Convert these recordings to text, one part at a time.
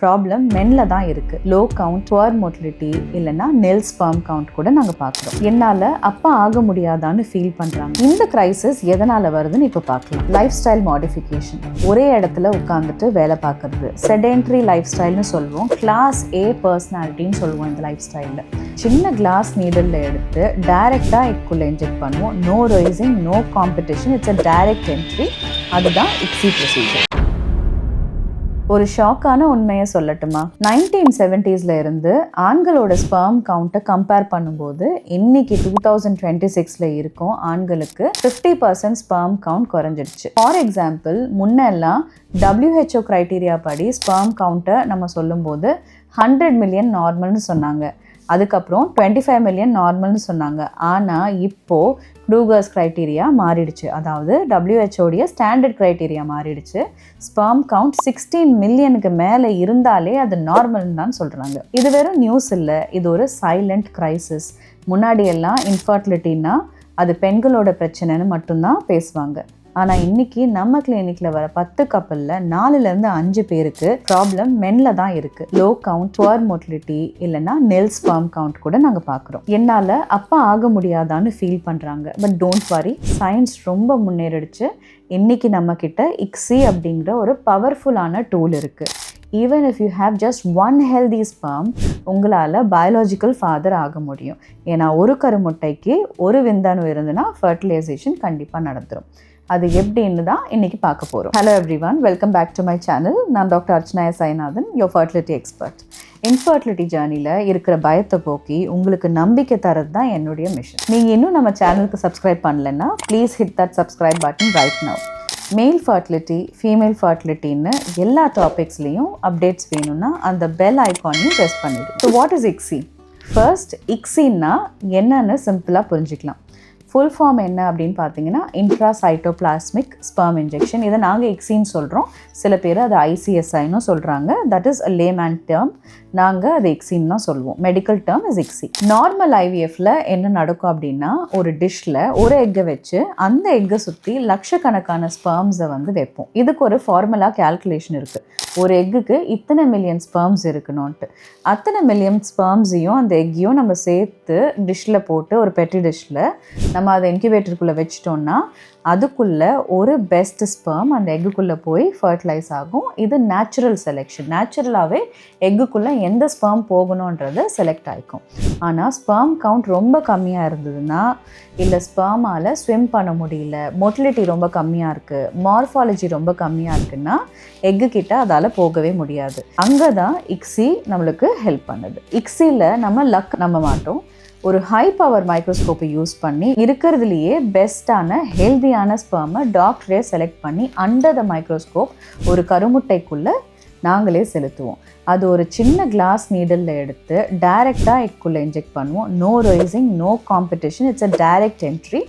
Problem மென்ல தான் இருக்கு. Low count, poor motility, இல்லைன்னா நெல் ஸ்பெர்ம் கவுண்ட் கூட நாங்க பார்க்குறோம். என்னால அப்பா ஆக முடியாதான்னு ஃபீல் பண்றாங்க. இந்த கிரைசிஸ் எதனால வருதுன்னு இப்போ பார்க்கலாம். லைஃப் ஸ்டைல் மாடிஃபிகேஷன், ஒரே இடத்துல உட்காந்துட்டு வேலை பார்க்கறது, செடென்ட்ரி லைஃப் ஸ்டைல்னு சொல்லுவோம். கிளாஸ் ஏ பர்சனாலிட்டின்னு சொல்லுவோம். இந்த லைஃப் ஸ்டைலில் சின்ன கிளாஸ் நீடல்ல எடுத்து டைரக்டா எக்குள்ள இன்ஜெக்ட் பண்ணுவோம். No rising, no competition, it's a direct entry. அதுதான் இக்ஸி ப்ரொசீஜர். ஒரு ஷாக்கான உண்மையை சொல்லட்டுமா? 1970s இருந்து ஆண்களோட ஸ்பெர்ம் கவுண்ட்டை கம்பேர் பண்ணும்போது இன்னைக்கு 2026 இருக்கும் ஆண்களுக்கு 50% ஸ்பெர்ம் கவுண்ட் குறைஞ்சிடுச்சு. ஃபார் எக்ஸாம்பிள், முன்னெல்லாம் WHO கிரைட்டீரியா படி ஸ்பெர்ம் கவுண்ட்டை நம்ம சொல்லும்போது 100 மில்லியன் நார்மல்னு சொன்னாங்க. அதுக்கப்புறம் 25 மில்லியன் நார்மல்னு சொன்னாங்க. ஆனால் இப்போது க்ரூகர்ஸ் க்ரைட்டீரியா மாறிடுச்சு. அதாவது WHO ஸ்டாண்டர்ட் க்ரைட்டீரியா மாறிடுச்சு. ஸ்பெர்ம் கவுண்ட் 16 மில்லியனுக்கு மேலே இருந்தாலே அது நார்மல்னு தான் சொல்கிறாங்க. இது வெறும் நியூஸ் இல்லை, இது ஒரு சைலண்ட் கிரைசிஸ். முன்னாடியெல்லாம் இன்ஃபர்டிலிட்டின்னா அது பெண்களோட பிரச்சனைன்னு மட்டும்தான் பேசுவாங்க. ஆனால் இன்னைக்கு நம்ம கிளினிக்கில் வர 10 கப்பலில் 4லேருந்து 5 பேருக்கு ப்ராப்ளம் மென்ல தான் இருக்குது. லோ கவுண்ட், புவர் மோட்டிலிட்டி, இல்லைன்னா நெல் ஸ்பெர்ம் கவுண்ட் கூட நாங்கள் பார்க்குறோம். என்னால் அப்பா ஆக முடியாதான்னு ஃபீல் பண்ணுறாங்க. பட் டோன்ட் வரி, சயின்ஸ் ரொம்ப முன்னேறிடுச்சு. இன்னைக்கு நம்மக்கிட்ட இக்ஸி அப்படிங்கிற ஒரு பவர்ஃபுல்லான டூல் இருக்குது. Even if you have just one healthy sperm, உங்களால் பயாலஜிக்கல் ஃபாதர் ஆக முடியும். ஏன்னா ஒரு கருமுட்டைக்கு ஒரு விந்தணு இருந்துன்னா ஃபர்டிலைசேஷன் கண்டிப்பாக நடந்துடும். அது எப்படின்னு தான் இன்னைக்கு பார்க்க போகிறோம். Hello everyone, welcome back to my channel. நான் doctor Archana Sainathan, your fertility expert. Infertility ஜேர்னியில் இருக்கிற பயத்தை போக்கி உங்களுக்கு நம்பிக்கை தரது தான் என்னுடைய மிஷன். நீங்கள் இன்னும் நம்ம சேனலுக்கு சப்ஸ்கிரைப் பண்ணலைன்னா please hit that subscribe button right now. Male fertility, female ஃபர்டிலிட்டின்னு எல்லா டாபிக்ஸ்லேயும் அப்டேட்ஸ் வேணும்னா அந்த பெல் ஐக்கானையும் ப்ரெஸ் பண்ணிடு. So what is ICSI? First, இக்ஸின்னா என்னன்னு சிம்பிளாக புரிஞ்சுக்கலாம். ஃபுல் ஃபார்ம் என்ன அப்படின்னு பார்த்தீங்கன்னா இன்ட்ராசைட்டோபிளாஸ்மிக் ஸ்பெர்ம் இன்ஜெக்ஷன். இதை நாங்கள் இக்ஸின்னு சொல்கிறோம். சில பேர் அது ICSIன்னு சொல்கிறாங்க. That is a layman term. நாங்கள் அது இக்ஸின்னு தான் சொல்லுவோம். Medical term is ICSI. Normal IVFல என்ன நடக்கும் அப்படின்னா, ஒரு டிஷ்ஷில் ஒரு எக்கை வச்சு அந்த எக்கை சுற்றி லட்சக்கணக்கான ஸ்பெர்ம்ஸை வைப்போம். இதுக்கு ஒரு ஃபார்முலா கேல்குலேஷன் இருக்குது. ஒரு எக்குக்கு இத்தனை மில்லியன் ஸ்பெர்ம்ஸ் இருக்கணும்ன்ட்டு. அத்தனை மில்லியன் ஸ்பெர்ம்ஸையும் அந்த எக்கையும் நம்ம சேர்த்து டிஷ்ஷில் போட்டு ஒரு பெட்டி டிஷ்ஷில் நம்ம அதை இன்குபேட்டருக்குள்ளே வச்சிட்டோம்னா அதுக்குள்ளே ஒரு பெஸ்ட் ஸ்பெர்ம் அந்த எக்குக்குள்ளே போய் ஃபர்டிலைஸ் ஆகும். இது நேச்சுரல் செலெக்ஷன். நேச்சுரலாகவே எக்குக்குள்ளே எந்த ஸ்பெர்ம் போகணுன்றது செலக்ட் ஆகிக்கும். ஆனால் ஸ்பெர்ம் கவுண்ட் ரொம்ப கம்மியாக இருந்ததுன்னா, இல்லை ஸ்பெர்மால் ஸ்விம் பண்ண முடியல, மோட்டிலிட்டி ரொம்ப கம்மியாக இருக்குது, மார்ஃபாலஜி ரொம்ப கம்மியாக இருக்குன்னா எக்கு கிட்ட அதால் போகவே முடியாது. அங்கே தான் இக்ஸி நம்மளுக்கு ஹெல்ப் பண்ணுது. இக்ஸியில் நம்ம லக் நம்ப மாட்டோம். ஒரு ஹை பவர் மைக்ரோஸ்கோப்பை யூஸ் பண்ணி இருக்கிறதுலையே பெஸ்ட்டான ஹெல்தியான ஸ்பெர்மை டாக்டரே செலக்ட் பண்ணி அண்டர் த மைக்ரோஸ்கோப் ஒரு கருமுட்டைக்குள்ளே நாங்களே செலுத்துவோம். அது ஒரு சின்ன கிளாஸ் நீடலில் எடுத்து டைரெக்டாக எக்குள்ளே இன்ஜெக்ட் பண்ணுவோம். No rising, no competition, it's a direct entry.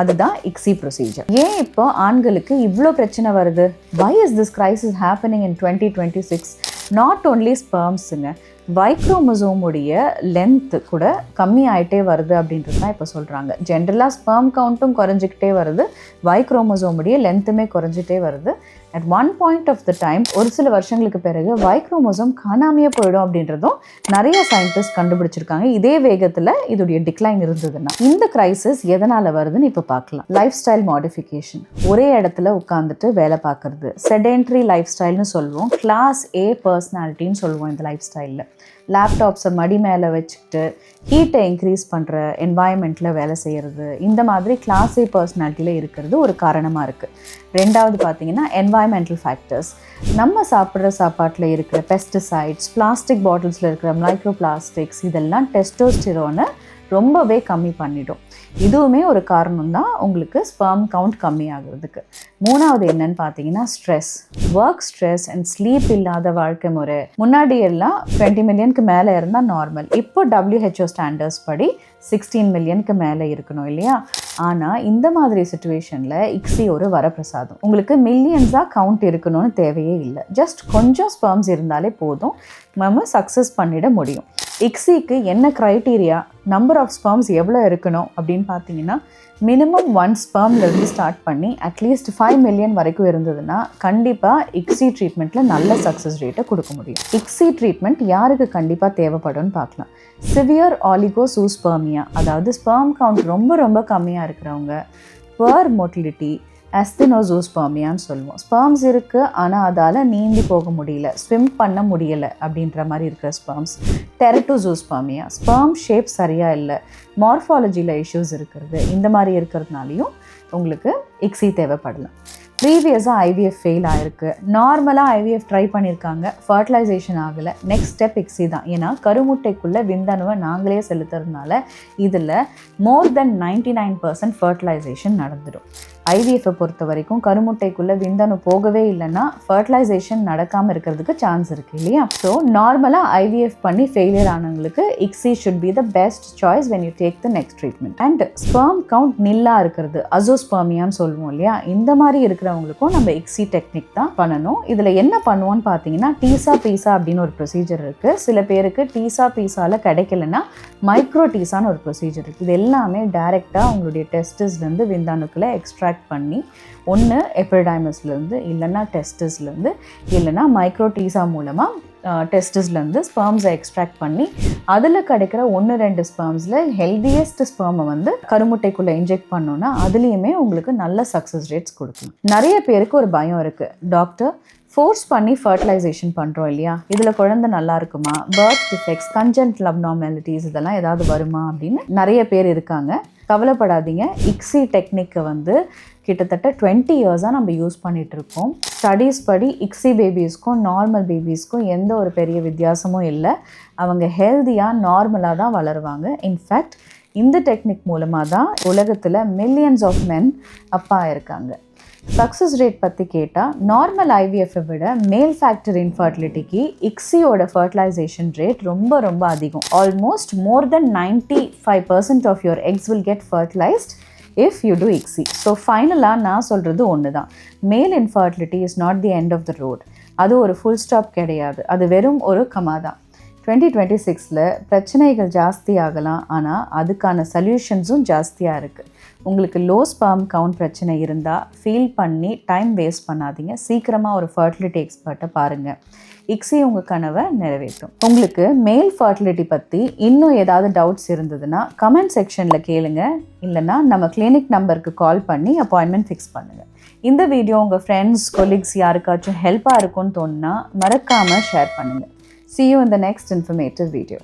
அதுதான் இக்ஸி ப்ரொசீஜர். ஏன் இப்போ ஆண்களுக்கு இவ்வளோ பிரச்சனை வருது? Why is this crisis happening in 2026? Not only ஸ்பெர்ம்ஸுங்க, வைக்ரோமோசோமுடைய லென்த்து கூட கம்மி ஆகிட்டே வருது அப்படின்றது தான் இப்போ சொல்கிறாங்க. ஜென்ரலாக ஸ்பெர்ம் கவுண்ட்டும் குறைஞ்சிக்கிட்டே வருது, வைக்ரோமோசோமுடைய லென்த்துமே குறைஞ்சிட்டே வருது. At one point of the time, ஒரு சில வருஷங்களுக்கு பிறகு வைக்ரோமோசோம் காணாமையே போயிடும் அப்படின்றதும் நிறைய சயின்டிஸ்ட் கண்டுபிடிச்சிருக்காங்க. இதே வேகத்தில் இதோடைய டிக்ளைன் இருந்ததுன்னா. இந்த கிரைசிஸ் எதனால் வருதுன்னு இப்போ பார்க்கலாம். லைஃப் ஸ்டைல் மாடிஃபிகேஷன், ஒரே இடத்துல உட்காந்துட்டு வேலை பார்க்கறது, செடென்ட்ரி லைஃப் ஸ்டைல்னு சொல்லுவோம். கிளாஸ் ஏ பர்சனாலிட்டின்னு சொல்லுவோம். இந்த லைஃப் ஸ்டைலில் லேப்டாப்ஸை மடி மேலே வச்சுக்கிட்டு ஹீட்டை இன்க்ரீஸ் பண்ணுற என்வாயன்மெண்ட்டில் வேலை செய்கிறது, இந்த மாதிரி கிளாஸ் ஏ பர்சனாலிட்டியில் இருக்கிறது ஒரு காரணமாக இருக்குது. ரெண்டாவது பார்த்தீங்கன்னா என்வாயன்மெண்டல் ஃபேக்டர்ஸ். நம்ம சாப்பிட்ற சாப்பாட்டில் இருக்கிற பெஸ்டிசைட்ஸ், பிளாஸ்டிக் பாட்டில்ஸில் இருக்கிற மைக்ரோ பிளாஸ்டிக்ஸ், இதெல்லாம் டெஸ்டோஸ்டிரோனை ரொம்பவே கம்மி பண்ணிடும். இதுவுமே ஒரு காரணம் தான் உங்களுக்கு ஸ்பெர்ம் கவுண்ட் கம்மி ஆகுறதுக்கு. மூணாவது என்னன்னு பார்த்தீங்கன்னா stress, work stress and sleep இல்லாத வாழ்க்கை முறை. முன்னாடி எல்லாம் 20 மில்லியனுக்கு மேலே இருந்தால் நார்மல். இப்போ WHO ஸ்டாண்டர்ட்ஸ் படி 16 மில்லியனுக்கு மேலே இருக்கணும் இல்லையா? ஆனால் இந்த மாதிரி சுச்சுவேஷனில் இக்ஸி ஒரு வரப்பிரசாதம். உங்களுக்கு மில்லியன்ஸாக கவுண்ட் இருக்கணும்னு தேவையே இல்லை. ஜஸ்ட் கொஞ்சம் ஸ்பெர்ம்ஸ் இருந்தாலே போதும், நம்ம சக்ஸஸ் பண்ணிட முடியும். இக்ஸிக்கு என்ன க்ரைட்டீரியா, நம்பர் ஆஃப் ஸ்பெர்ம்ஸ் எவ்வளோ இருக்கணும் அப்படின்னு பார்த்தீங்கன்னா, மினிமம் 1 ஸ்பெர்ம்லேருந்து ஸ்டார்ட் பண்ணி அட்லீஸ்ட் 5 மில்லியன் வரைக்கும் இருந்ததுன்னா கண்டிப்பாக இக்ஸி ட்ரீட்மெண்ட்டில் நல்ல சக்ஸஸ் ரேட்டை கொடுக்க முடியும். இக்ஸி ட்ரீட்மெண்ட் யாருக்கு கண்டிப்பாக தேவைப்படும்னு பார்க்கலாம். சிவியர் ஆலிகோசூஸ்பெர்மியா, அதாவது ஸ்பெர்ம் கவுண்ட் ரொம்ப ரொம்ப கம்மியாக இருக்கிறவங்க, புவர் மோட்டிலிட்டி, அஸ்தெனோசூஸ்பெர்மியான்னு சொல்லுவோம். ஸ்பெர்ம்ஸ் இருக்குது ஆனால் அதால் நீந்தி போக முடியல, ஸ்விம் பண்ண முடியலை அப்படின்ற மாதிரி இருக்கிற ஸ்பெர்ம்ஸ். டெரட்டோசூஸ்பெர்மியா, ஸ்பெர்ம் ஷேப் சரியாக இல்லை, மார்ஃபாலஜியில் இஷ்யூஸ் இருக்கிறது, இந்த மாதிரி இருக்கிறதுனாலையும் உங்களுக்கு இக்ஸி தேவைப்படலாம். ப்ரீவியஸாக ஐவிஎஃப் ஃபெயில் ஆகிருக்கு, நார்மலாக ஐவிஎஃப் ட்ரை பண்ணியிருக்காங்க, ஃபர்டிலைசேஷன் ஆகலை, நெக்ஸ்ட் ஸ்டெப் இக்ஸி தான். ஏன்னா கருமுட்டைக்குள்ளே விந்தணுவை நாங்களே செலுத்துறதுனால இதில் மோர் தென் 99% ஃபர்டிலைசேஷன் நடந்துடும். ஐவிஎஃப்பை பொறுத்த வரைக்கும் கருமுட்டைக்குள்ளே விந்தணு போகவே இல்லைன்னா ஃபர்டிலைசேஷன் நடக்காமல் இருக்கிறதுக்கு சான்ஸ் இருக்குது இல்லையா? ஸோ நார்மலாக ஐவிஎஃப் பண்ணி ஃபெயிலியர் ஆனவங்களுக்கு ICSI should be the best choice when you take the next treatment. And sperm count நில்லாக இருக்கிறது, அசோஸ்பெர்மியான்னு சொல்லுவோம் இல்லையா? இந்த மாதிரி இருக்கிறவங்களுக்கும் நம்ம இக்ஸி டெக்னிக் தான் பண்ணணும். இதில் என்ன பண்ணுவோன்னு பார்த்தீங்கன்னா, டீசா பீஸா அப்படின்னு ஒரு ப்ரொசீஜர் இருக்குது. சில பேருக்கு டீசா பீஸாவில் கிடைக்கலன்னா மைக்ரோ டீசான்னு ஒரு ப்ரொசீஜர் இருக்குது. இது எல்லாமே டைரெக்டாக உங்களுடைய டெஸ்டஸ்லேருந்து விந்தணுக்களை எக்ஸ்ட்ராக்ட் பண்ணி ஒன்று எபிடைமஸ்லேருந்து இல்லைன்னா டெஸ்டஸ்லேருந்து இல்லைன்னா மைக்ரோ டீசா மூலமாக டெஸ்டஸ்லேருந்து ஸ்பெர்ம்ஸை எக்ஸ்ட்ராக்ட் பண்ணி அதில் கிடைக்கிற 1-2 ஸ்பெர்ம்ஸில் ஹெல்தியஸ்ட் ஸ்பெர்மை வந்து கருமுட்டைக்குள்ளே இன்ஜெக்ட் பண்ணோன்னா அதுலேயுமே உங்களுக்கு நல்ல சக்ஸஸ் ரேட்ஸ் கொடுக்கும். நிறைய பேருக்கு ஒரு பயம் இருக்குது, டாக்டர் ஃபோர்ஸ் பண்ணி ஃபர்டிலைசேஷன் பண்ணுறோம் இல்லையா, இதில் குழந்தை நல்லா இருக்குமா, பர்த் டிஃபெக்ட்ஸ், கன்ஜென்டல் அப்நார்மாலிட்டிஸ் இதெல்லாம் ஏதாவது வருமா அப்படின்னு நிறைய பேர் இருக்காங்க. கவலைப்படாதீங்க, இக்ஸி டெக்னிக்கை வந்து கிட்டத்தட்ட 20 இயர்ஸாக நம்ம யூஸ் பண்ணிகிட்ருக்கோம். ஸ்டடீஸ் படி இக்ஸி பேபிஸ்க்கும் நார்மல் பேபிஸ்க்கும் எந்த ஒரு பெரிய வித்தியாசமும் இல்லை. அவங்க ஹெல்த்தியாக நார்மலாக தான் வளருவாங்க. இன்ஃபேக்ட் இந்த டெக்னிக் மூலமாக தான் உலகத்தில் மில்லியன்ஸ் ஆஃப் மென் அப்பா இருக்காங்க. சக்ஸஸ் ரேட் பற்றி கேட்டால் நார்மல் ஐவிஎஃப்பை விட மேல் ஃபேக்டர் இன்ஃபர்டிலிட்டிக்கு இக்ஸியோட ஃபர்டிலைசேஷன் ரேட் ரொம்ப ரொம்ப அதிகம். Almost more than 95% of your eggs will get fertilised if you do ICSI. So ஃபைனலாக நான் சொல்கிறது ஒன்று தான், male infertility is not the end of the road. அது ஒரு ஃபுல் ஸ்டாப் கிடையாது, அது வெறும் ஒரு கமா தான். 2026 பிரச்சனைகள் ஜாஸ்தி ஆகலாம், ஆனால் அதுக்கான சொல்யூஷன்ஸும் ஜாஸ்தியாக இருக்குது. உங்களுக்கு லோ ஸ்பெர்ம் கவுண்ட் பிரச்சனை இருந்தால் ஃபீல் பண்ணி டைம் வேஸ்ட் பண்ணாதீங்க, சீக்கிரமாக ஒரு ஃபர்டிலிட்டி எக்ஸ்பர்ட்டை பாருங்கள். இக்ஸி உங்கள் கனவை நிறைவேற்றும். உங்களுக்கு மேல் ஃபர்டிலிட்டி பற்றி இன்னும் ஏதாவது டவுட்ஸ் இருந்ததுன்னா கமெண்ட் செக்ஷனில் கேளுங்க, இல்லைனா நம்ம கிளினிக் நம்பருக்கு கால் பண்ணி அப்பாயின்மெண்ட் ஃபிக்ஸ் பண்ணுங்கள். இந்த வீடியோ உங்கள் ஃப்ரெண்ட்ஸ், கொலீக்ஸ் யாருக்காச்சும் ஹெல்ப்பாக இருக்கும்னு தோணுன்னா மறக்காமல் ஷேர் பண்ணுங்கள். See you in the next informative video.